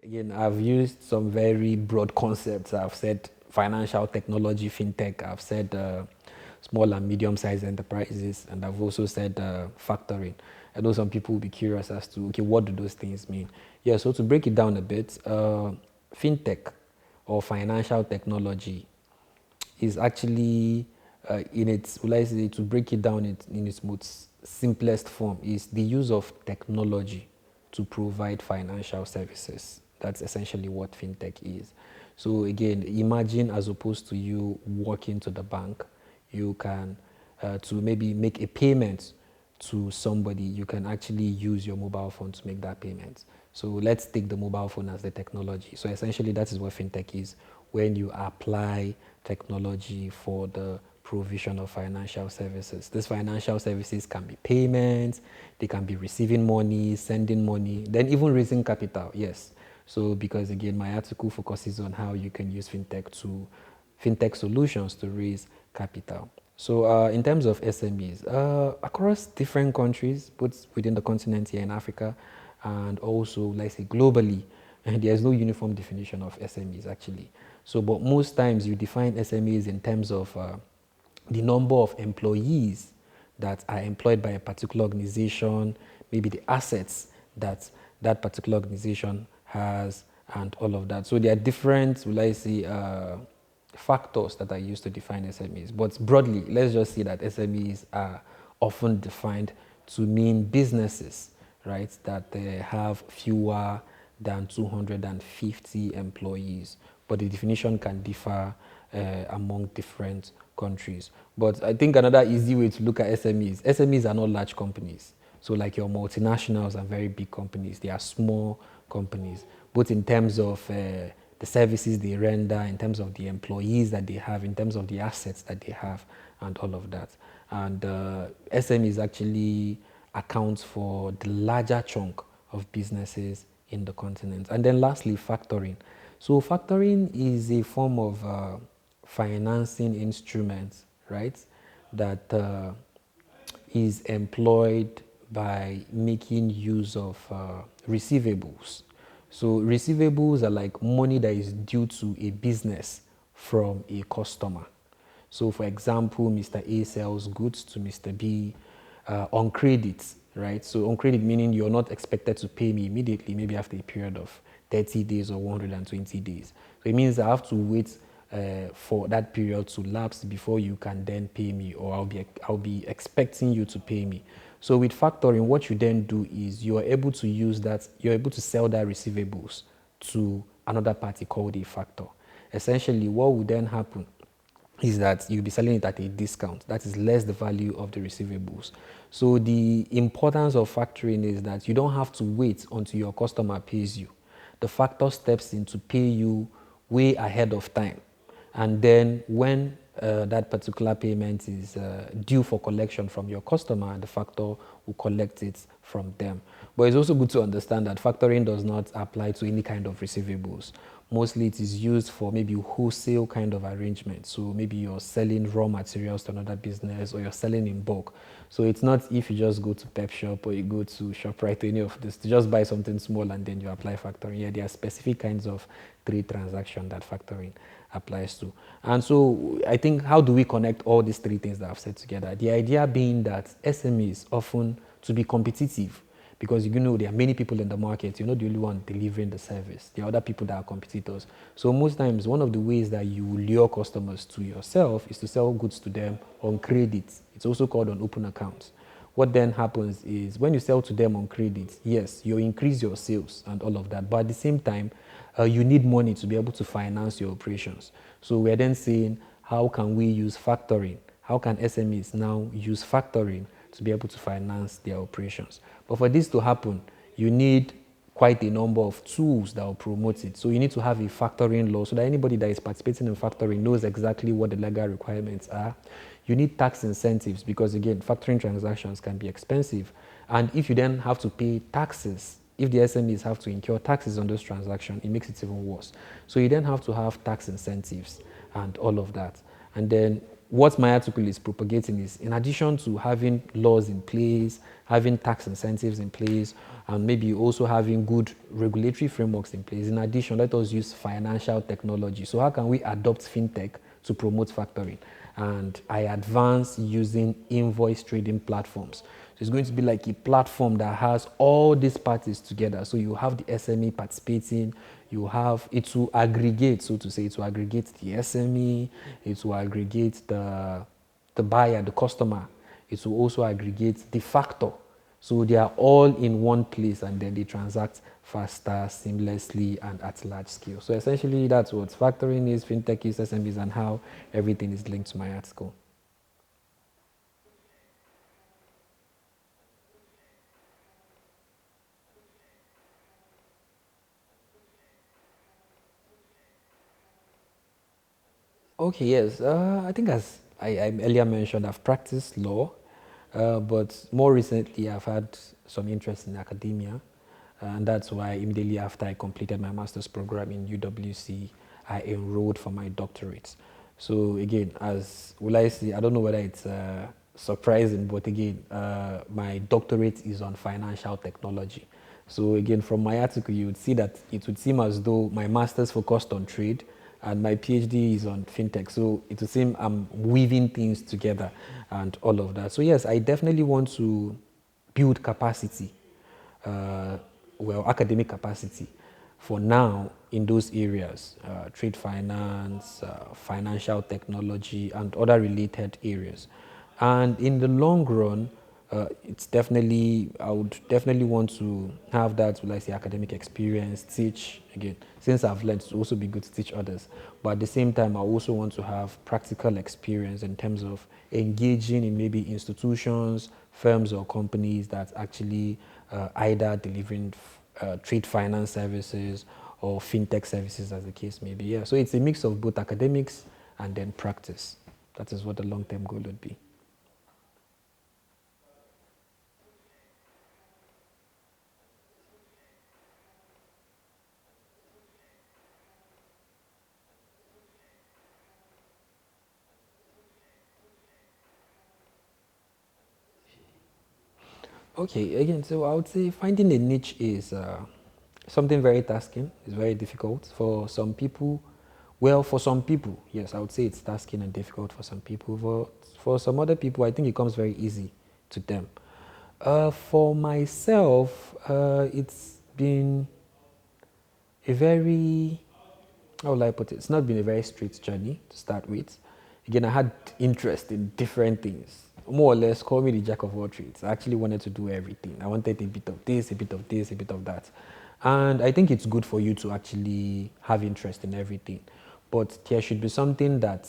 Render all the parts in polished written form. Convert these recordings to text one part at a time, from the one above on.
Again, I've used some very broad concepts. I've said financial technology, fintech. I've said small and medium-sized enterprises, and I've also said factoring. I know some people will be curious as to, okay, what do those things mean? Yeah, so to break it down a bit, fintech or financial technology is actually in its, will I say, to break it down in its most simplest form, is the use of technology to provide financial services. That's essentially what fintech is. So again, imagine as opposed to you walking to the bank, you can to maybe make a payment to somebody, you can actually use your mobile phone to make that payment. So let's take the mobile phone as the technology. So essentially, that is what fintech is, when you apply technology for the provision of financial services. These financial services can be payments, they can be receiving money, sending money, then even raising capital, yes. So because again, my article focuses on how you can use fintech solutions to raise capital. So in terms of SMEs, across different countries, both within the continent here in Africa and also, let's say, globally, and there's no uniform definition of SMEs actually. So, but most times you define SMEs in terms of the number of employees that are employed by a particular organization, maybe the assets that that particular organization has, and all of that. So there are different, will I say, factors that are used to define SMEs. But broadly, let's just say that SMEs are often defined to mean businesses, right, that have fewer than 250 employees. But the definition can differ among different countries. But I think another easy way to look at SMEs are not large companies. So like your multinationals are very big companies. They are small companies, both in terms of the services they render, in terms of the employees that they have, in terms of the assets that they have, and all of that. And SMEs actually accounts for the larger chunk of businesses in the continent. And then lastly, factoring. So factoring is a form of financing instrument, right, that is employed by making use of receivables. So receivables are like money that is due to a business from a customer. So for example, Mr. A sells goods to Mr. B on credit, right? So on credit meaning you're not expected to pay me immediately, maybe after a period of 30 days or 120 days. So it means I have to wait for that period to lapse before you can then pay me, or I'll be expecting you to pay me. So with factoring, what you then do is you're able to use that, you're able to sell that receivables to another party called a factor. Essentially, what would then happen is that you'll be selling it at a discount. That is less the value of the receivables. So the importance of factoring is that you don't have to wait until your customer pays you. The factor steps in to pay you way ahead of time. And then when that particular payment is due for collection from your customer, the factor will collect it from them. But it's also good to understand that factoring does not apply to any kind of receivables. Mostly it is used for maybe wholesale kind of arrangement. So maybe you're selling raw materials to another business, or you're selling in bulk. So it's not if you just go to Pep Shop or you go to ShopRite, any of this, to just buy something small and then you apply factoring. Yeah, there are specific kinds of trade transaction that factoring applies to. And so I think, how do we connect all these three things that I've said together? The idea being that SMEs often, to be competitive, because you know there are many people in the market, you're not the only one delivering the service. There are other people that are competitors. So most times, one of the ways that you lure customers to yourself is to sell goods to them on credit. It's also called on open accounts. What then happens is when you sell to them on credit, yes, you increase your sales and all of that, but at the same time, you need money to be able to finance your operations. So we're then saying, how can we use factoring? How can SMEs now use factoring to be able to finance their operations? But for this to happen, you need quite a number of tools that will promote it. So you need to have a factoring law so that anybody that is participating in factoring knows exactly what the legal requirements are. You need tax incentives because, again, factoring transactions can be expensive. And if you then have to pay taxes, if the SMEs have to incur taxes on those transactions, it makes it even worse. So you then have to have tax incentives and all of that. And then what my article is propagating is, in addition to having laws in place, having tax incentives in place, and maybe also having good regulatory frameworks in place, in addition, let us use financial technology. So how can we adopt fintech to promote factoring? And I advance using invoice trading platforms. So it's going to be like a platform that has all these parties together. So you have the SME participating, you have it to aggregate, so to say, it will aggregate the SME, it will aggregate the buyer, the customer, it will also aggregate the factor. So they are all in one place and then they transact faster, seamlessly, and at large scale. So essentially, that's what factoring is, fintech is, SMBs, and how everything is linked to my article. Okay, yes. I think as I earlier mentioned, I've practiced law, but more recently I've had some interest in academia, and that's why immediately after I completed my master's program in UWC, I enrolled for my doctorate. So again, as will I say, I don't know whether it's surprising, but again, my doctorate is on financial technology. So again, from my article, you would see that it would seem as though my master's focused on trade and my PhD is on fintech. So it would seem I'm weaving things together and all of that. So yes, I definitely want to build capacity, uh, academic capacity for now in those areas, trade finance, financial technology, and other related areas. And in the long run, it's definitely, I would definitely want to have that, like say, academic experience, teach again. Since I've learned, to also be good to teach others. But at the same time, I also want to have practical experience in terms of engaging in maybe institutions, firms, or companies that actually either delivering trade finance services or fintech services, as the case may be. Yeah, so it's a mix of both academics and then practice. That is what the long-term goal would be. Okay, again, so I would say finding a niche is something very tasking. It's very difficult for some people. Well, for some people, yes, I would say it's tasking and difficult for some people. For some other people, I think it comes very easy to them. For myself, it's been a very, how will I put it? It's not been a very straight journey to start with. Again, I had interest in different things. More or less, call me the jack of all trades. I actually wanted to do everything. I wanted a bit of this, a bit of this, a bit of that. And I think it's good for you to actually have interest in everything. But there should be something that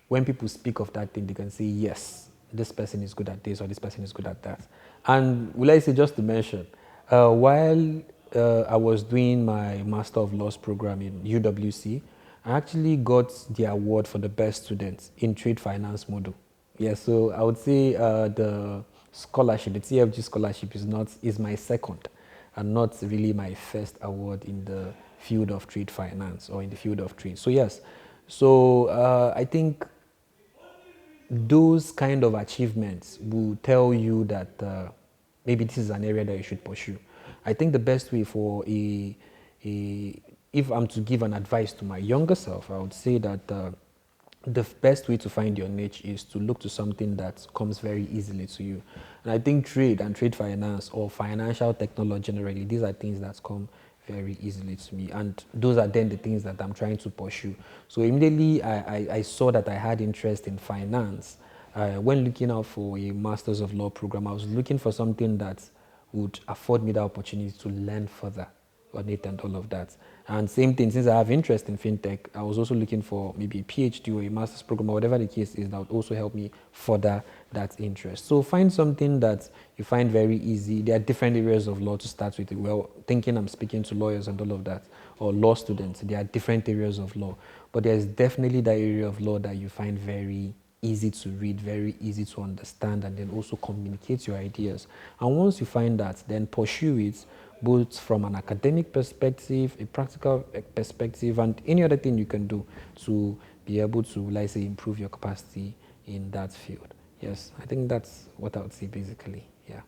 when people speak of that thing, they can say, yes, this person is good at this or this person is good at that. And will I say, just to mention, while I was doing my Master of Laws program in UWC, I actually got the award for the best student in trade finance module. Yeah, so I would say the scholarship, the TFG scholarship is my second and not really my first award in the field of trade finance or in the field of trade. So yes, so I think those kind of achievements will tell you that maybe this is an area that you should pursue. I think the best way for a if I'm to give an advice to my younger self, I would say that the best way to find your niche is to look to something that comes very easily to you. And I think trade and trade finance or financial technology generally, these are things that come very easily to me. And those are then the things that I'm trying to pursue. So immediately I saw that I had interest in finance. When looking out for a Masters of Law program, I was looking for something that would afford me the opportunity to learn further on it and all of that. And same thing, since I have interest in fintech, I was also looking for maybe a PhD or a master's program or whatever the case is that would also help me further that interest. So find something that you find very easy. There are different areas of law to start with. Well, thinking I'm speaking to lawyers and all of that, or law students, there are different areas of law. But there's definitely that area of law that you find very easy to read, very easy to understand, and then also communicate your ideas. And once you find that, then pursue it both from an academic perspective, a practical perspective, and any other thing you can do to be able to, let's say, improve your capacity in that field. Yes, I think that's what I would say basically. Yeah.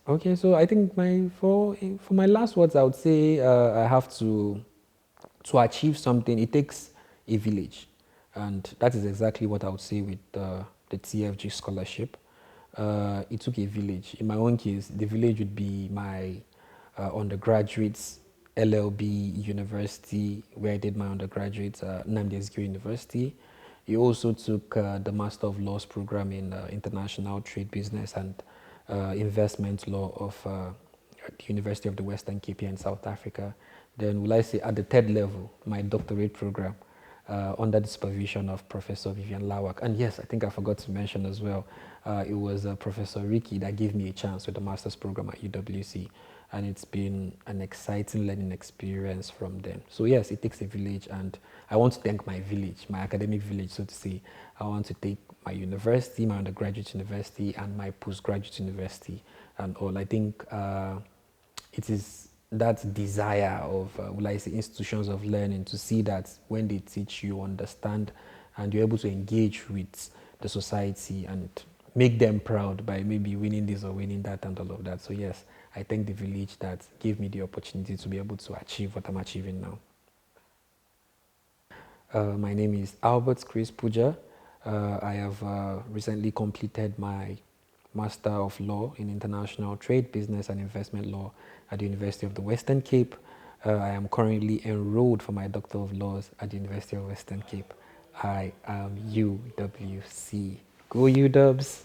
Okay, so I think for my last words, I would say I have to achieve something. It takes a village, and that is exactly what I would say with the TFG scholarship. It took a village. In my own case, the village would be my undergraduates, LLB University, where I did my undergraduate, Nnamdi Ezekwe University. He also took the Master of Laws program in International Trade Business and Investment Law of at the University of the Western Cape here in South Africa. Then, will I say, at the third level, my doctorate program under the supervision of Professor Vivian Lawak. And yes, I think I forgot to mention as well, it was Professor Ricky that gave me a chance with the master's program at UWC. And it's been an exciting learning experience from them. So yes, it takes a village, and I want to thank my village, my academic village, so to say. I want to thank my university, my undergraduate university, and my postgraduate university, and all. I think it is that desire of, will I say, institutions of learning to see that when they teach you, understand, and you're able to engage with the society and make them proud by maybe winning this or winning that and all of that. So yes, I thank the village that gave me the opportunity to be able to achieve what I'm achieving now. My name is Albert Chris Buja. I have recently completed my Master of Law in International Trade, Business and Investment Law at the University of the Western Cape. I am currently enrolled for my Doctor of Laws at the University of Western Cape. I am UWC. Go UWs!